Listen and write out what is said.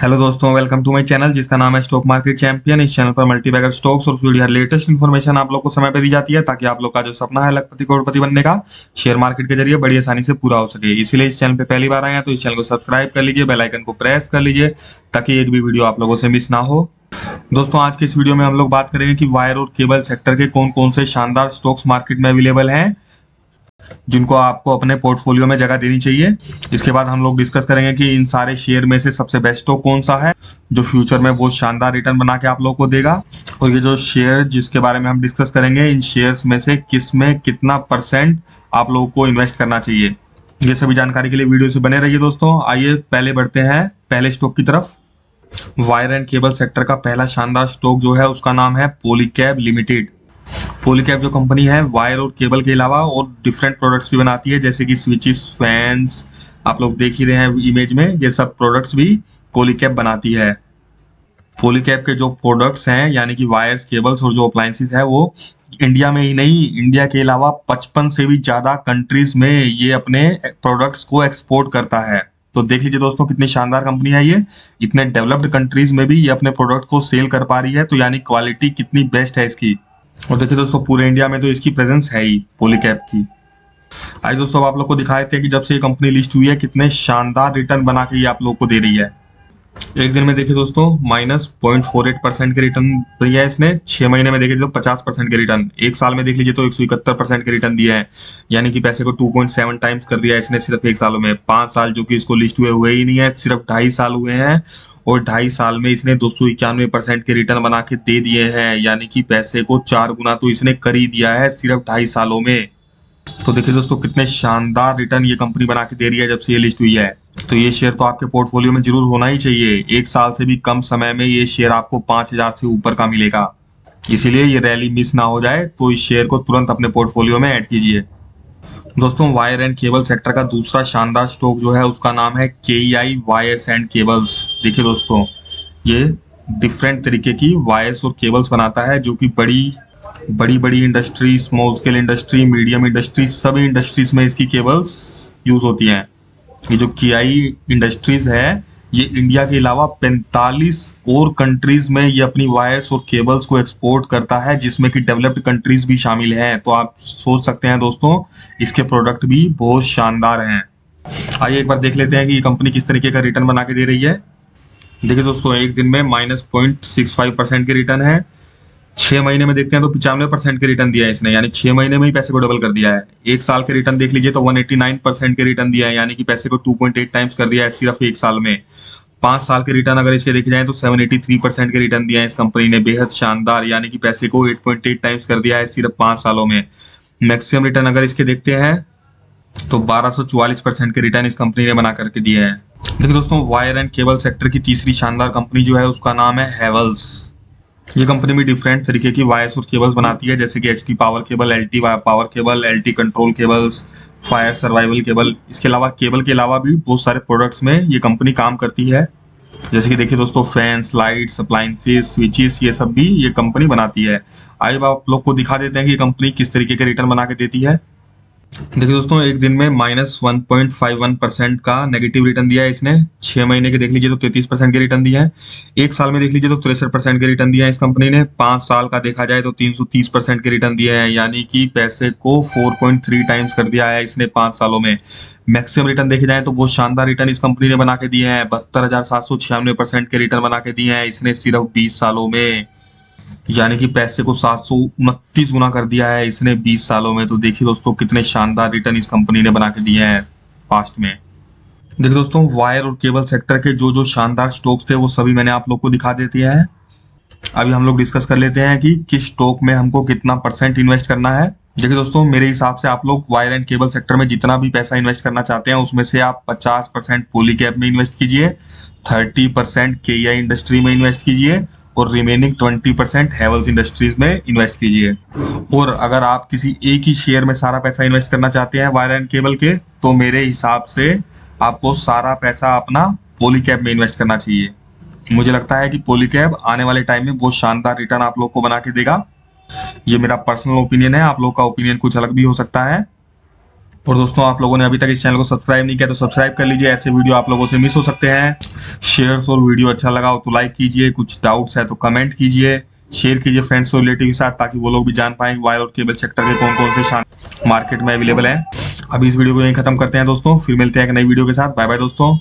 Hello दोस्तों, welcome to my channel जिसका नाम है स्टॉक मार्केट चैंपियन। इस चैनल पर मल्टीबैगर स्टॉक्स और हर लेटेस्ट इन्फॉर्मेशन आप लोग को समय पे दी जाती है ताकि आप लोग का जो सपना है लखपति करोड़पति बनने का शेयर मार्केट के जरिए बड़ी आसानी से पूरा हो सके। इसीलिए इस चैनल पे पहली बार आए हैं तो इस चैनल को सब्सक्राइब कर लीजिए, बेल आइकन को प्रेस कर लीजिए ताकि एक भी वीडियो आप लोगों से मिस ना हो। दोस्तों, आज के इस वीडियो में हम लोग बात करेंगे कि वायर और केबल सेक्टर के कौन कौन से शानदार स्टॉक्स मार्केट में अवेलेबल हैं जिनको आपको अपने पोर्टफोलियो में जगह देनी चाहिए। इसके बाद हम लोग डिस्कस करेंगे कि इन सारे शेयर में से सबसे बेस्ट स्टॉक कौन सा है जो फ्यूचर में बहुत शानदार रिटर्न बना के आप लोगों को देगा। और ये जो शेयर जिसके बारे में हम डिस्कस करेंगे, इन शेयर्स में से किस में कितना % आप लोगों को इन्वेस्ट करना चाहिए। ये सभी जानकारी के लिए वीडियो से बने रहिए। दोस्तों आइए पहले बढ़ते हैं पहले स्टॉक की तरफ। वायर एंड केबल सेक्टर का पहला शानदार स्टॉक जो है उसका नाम है पॉलीकैब लिमिटेड। पॉलीकैब जो कंपनी है वायर और केबल के अलावा और डिफरेंट प्रोडक्ट्स भी बनाती है, जैसे कि स्विचेस, फैंस, आप लोग देख ही रहे हैं इमेज में, ये सब प्रोडक्ट्स भी पॉलीकैब बनाती है। पॉलीकैब के जो प्रोडक्ट्स हैं यानी कि वायर्स, केबल्स और जो अप्लायंसेस है वो इंडिया में ही नहीं, इंडिया के अलावा 55 से भी ज्यादा कंट्रीज में ये अपने प्रोडक्ट्स को एक्सपोर्ट करता है। तो देख लीजिए दोस्तों कितनी शानदार कंपनी है ये। इतने डेवलप्ड कंट्रीज में भी ये अपने प्रोडक्ट को सेल कर पा रही है, तो यानी क्वालिटी कितनी बेस्ट है इसकी। और देखिए दोस्तों पूरे इंडिया में तो इसकी प्रेजेंस है ही पॉलीकैब की। आइए दोस्तों अब आप लोग को दिखाए थे कि जब से ये कंपनी लिस्ट हुई है कितने शानदार रिटर्न बना के ये आप लोग को दे रही है। एक दिन में देखिए दोस्तों -0.48% के रिटर्न दिया है इसने। 6 महीने में देखिए तो 50% के रिटर्न, एक साल में देख लीजिए तो 171% के रिटर्न दिया है, यानी कि पैसे को 2.7 टाइम्स कर दिया है इसने सिर्फ एक सालों में। 5 साल जो कि इसको लिस्ट हुए ही नहीं है, सिर्फ 2.5 साल हुए हैं और 2.5 साल में इसने 291% के रिटर्न बना के दे दिए हैं, यानी कि पैसे को 4 गुना तो इसने कर ही दिया है सिर्फ 2.5 सालों में। तो देखिए दोस्तों कितने शानदार रिटर्न ये कंपनी बना के दे रही है जब से ये लिस्ट हुई है। तो ये शेयर तो आपके पोर्टफोलियो में जरूर होना ही चाहिए। एक साल से भी कम समय में ये शेयर आपको 5,000 से ऊपर का मिलेगा। इसीलिए ये रैली मिस ना हो जाए तो इस शेयर को तुरंत अपने पोर्टफोलियो में ऐड कीजिए। दोस्तों वायर एंड केबल सेक्टर का दूसरा शानदार स्टॉक जो है उसका नाम है KEI वायर्स एंड केबल्स। देखिए दोस्तों ये डिफरेंट तरीके की वायर्स और केबल्स बनाता है जो कि बड़ी industry, small scale industry, medium industry, सभी इंडस्ट्रीज में इसकी केबल्स यूज होती हैं। ये जो KEI इंडस्ट्रीज है ये इंडिया के अलावा 45 और कंट्रीज में ये अपनी वायर्स और केबल्स को एक्सपोर्ट करता है, जिसमें कि डेवलप्ड कंट्रीज भी शामिल हैं। तो आप सोच सकते हैं दोस्तों इसके प्रोडक्ट भी बहुत शानदार हैं। आइए एक बार देख लेते हैं कि ये कंपनी किस तरीके का रिटर्न बना के दे रही है। देखिए दोस्तों एक दिन में -0.65% के रिटर्न है। 6 महीने में देखते हैं तो 95% के रिटर्न दिया है इसने, यानी 6 महीने में ही पैसे को डबल कर दिया है। एक साल के रिटर्न देख लीजिए तो 189% के रिटर्न दिया है, यानी कि पैसे को 2.8 टाइम्स कर दिया है सिर्फ एक साल में। 5 साल के रिटर्न अगर इसके देखे जाए तो 783% के रिटर्न दिया है इस कंपनी ने, बेहद शानदार, यानी कि पैसे को 8.8 टाइम्स कर दिया है सिर्फ 5 सालों में। मैक्सिमम रिटर्न अगर इसके देखते हैं तो 1244% के रिटर्न इस कंपनी ने बना करके दिए हैं। देखिए दोस्तों वायर एंड केबल सेक्टर की तीसरी शानदार कंपनी जो है उसका नाम है हैवेल्स। ये कंपनी भी डिफरेंट तरीके की वायर्स और केबल्स बनाती है, जैसे कि HT power cable, LT power cable, LT control cables, fire survival cable. इसके अलावा केबल के अलावा भी बहुत सारे प्रोडक्ट्स में ये कंपनी काम करती है, जैसे कि देखिए दोस्तों फैंस, लाइट्स, अप्लायंसेस, स्विचेस, ये सब भी ये कंपनी बनाती है। आइए आप लोग को दिखा देते हैं कि ये कंपनी किस तरीके के रिटर्न बना के देती है। देखिए दोस्तों एक दिन में -1.51% का नेगेटिव रिटर्न दिया है इसने। 6 महीने के देख लीजिए तो 33% के रिटर्न दिया है। एक साल में देख लीजिए तो 63% के रिटर्न दिया है इस कंपनी ने। 5 साल का देखा जाए तो 330% के रिटर्न दिए हैं, यानी कि पैसे को 4.3 टाइम्स कर दिया है इसने 5 सालों में। मैक्सिमम रिटर्न देखे जाए तो बहुत शानदार रिटर्न इस कंपनी ने बना के दिए हैं। 72,796% के रिटर्न बना के दिए हैं इसने सिर्फ 20 सालों में, यानी कि पैसे को 729 गुना कर दिया है इसने 20 सालों में। तो देखिए दोस्तों कितने शानदार रिटर्न इस कंपनी ने बना के दिए हैं पास्ट में। देखिए दोस्तों वायर और केबल सेक्टर के जो जो शानदार स्टॉक्स थे वो सभी मैंने आप लोग को दिखा देते हैं। अभी हम लोग डिस्कस कर लेते हैं कि किस स्टॉक में हमको कितना % इन्वेस्ट करना है। देखिए दोस्तों मेरे हिसाब से आप लोग वायर एंड केबल सेक्टर में जितना भी पैसा इन्वेस्ट करना चाहते हैं उसमें से आप 50% पॉलीकैब में इन्वेस्ट कीजिए, 30% KEI इंडस्ट्री में इन्वेस्ट कीजिए और रिमेनिंग 20% हैवेल्स इंडस्ट्रीज में इन्वेस्ट कीजिए। और अगर आप किसी एक ही शेयर में सारा पैसा इन्वेस्ट करना चाहते हैं वायर एंड केबल के, तो मेरे हिसाब से आपको सारा पैसा अपना पॉलीकैब में इन्वेस्ट करना चाहिए। मुझे लगता है कि पॉलीकैब आने वाले टाइम में बहुत शानदार रिटर्न आप लोग को बना के देगा। ये मेरा पर्सनल ओपिनियन है, आप लोग का ओपिनियन कुछ अलग भी हो सकता है। और दोस्तों आप लोगों ने अभी तक इस चैनल को सब्सक्राइब नहीं किया तो सब्सक्राइब कर लीजिए, ऐसे वीडियो आप लोगों से मिस हो सकते हैं। शेयर्स और वीडियो अच्छा लगा हो तो लाइक कीजिए, कुछ डाउट्स है तो कमेंट कीजिए, शेयर कीजिए फ्रेंड्स और रिलेटिव के साथ ताकि वो लोग भी जान पाएं वायर और केबल सेक्टर के कौन कौन से शान मार्केट में अवेलेबल है। अभी इस वीडियो को यहीं खत्म करते हैं दोस्तों, फिर मिलते हैं एक नई वीडियो के साथ। बाय बाय दोस्तों।